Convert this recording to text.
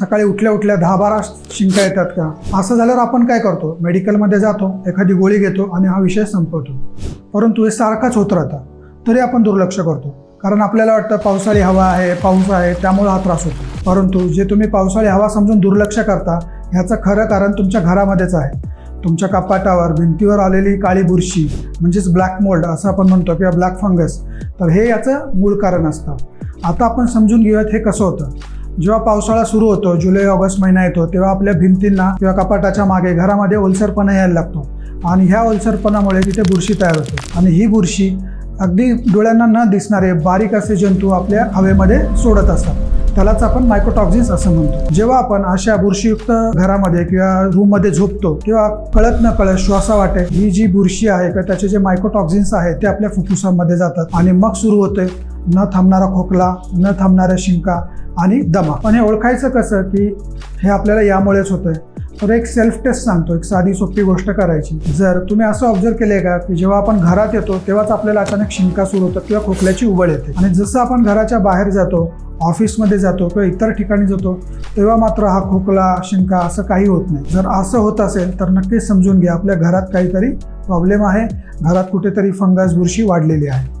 सकाळी उठल्या उठल्या 10-12 शिंका येतात का? असं झाल्यावर आपण काय करतो? मेडिकलमध्ये जातो, एखादी गोळी घेतो आणि हा विषय संपवतो. परंतु हे सारखाच होत राहतं, तरी आपण दुर्लक्ष करतो. कारण आपल्याला वाटतं पावसाळी हवा आहे, पाऊस आहे, त्यामुळे हा त्रास होतो. परंतु जे तुम्ही पावसाळी हवा समजून दुर्लक्ष करता, ह्याचं खरं कारण तुमच्या घरामध्येच आहे. तुमच्या कपाटावर, भिंतीवर आलेली काळी बुरशी म्हणजेच ब्लॅक मोल्ड असं आपण म्हणतो किंवा ब्लॅक फंगस, तर हे याचं मूळ कारण असतं. आता आपण समजून घेऊयात हे कसं होतं. जेव्हा पावसाळा सुरू होतो, जुलै-ऑगस्ट महिना येतो, तेव्हा आपल्या भिंतींना किंवा कपाटाच्या मागे घरामध्ये ओलसरपणा यायला लागतो आणि ह्या ओलसरपणामुळे तिथे बुरशी तयार होते. आणि ही बुरशी अगदी डोळ्यांना न दिसणारे बारीक असे जंतू आपल्या हवेमध्ये सोडत असतात. त्यालाच आपण मायकोटॉक्झिन्स असं म्हणतो. जेव्हा आपण अशा बुरशीयुक्त घरामध्ये किंवा रूममध्ये झोपतो किंवा कळत न कळत श्वासावाटे ही जी बुरशी आहे किंवा त्याचे जे मायकोटॉक्झिन्स आहेत ते आपल्या फुफ्फुसामध्ये जातात आणि मग सुरू होते न थांबणारा खोकला, न थांबणाऱ्या शिंका आणि दमा. पण हे ओळखायचं कसं की हे आपल्याला यामुळेच होतंय? तर एक सेल्फ टेस्ट सांगतो, एक साधी सोपी गोष्ट करायची. जर तुम्ही असं ऑब्झर्व केलंय का की जेव्हा आपण घरात येतो तेव्हाच आपल्याला अचानक शिंका सुरू होतात किंवा खोकल्याची उबळ येते, आणि जसं आपण घराच्या बाहेर जातो, ऑफिसमध्ये जातो किंवा इतर ठिकाणी जातो, तेव्हा मात्र हा खोकला, शिंका असं काही होत नाही. जर असं होत असेल तर नक्कीच समजून घ्या आपल्या घरात काहीतरी प्रॉब्लेम आहे, घरात कुठेतरी फंगस, बुरशी वाढलेली आहे.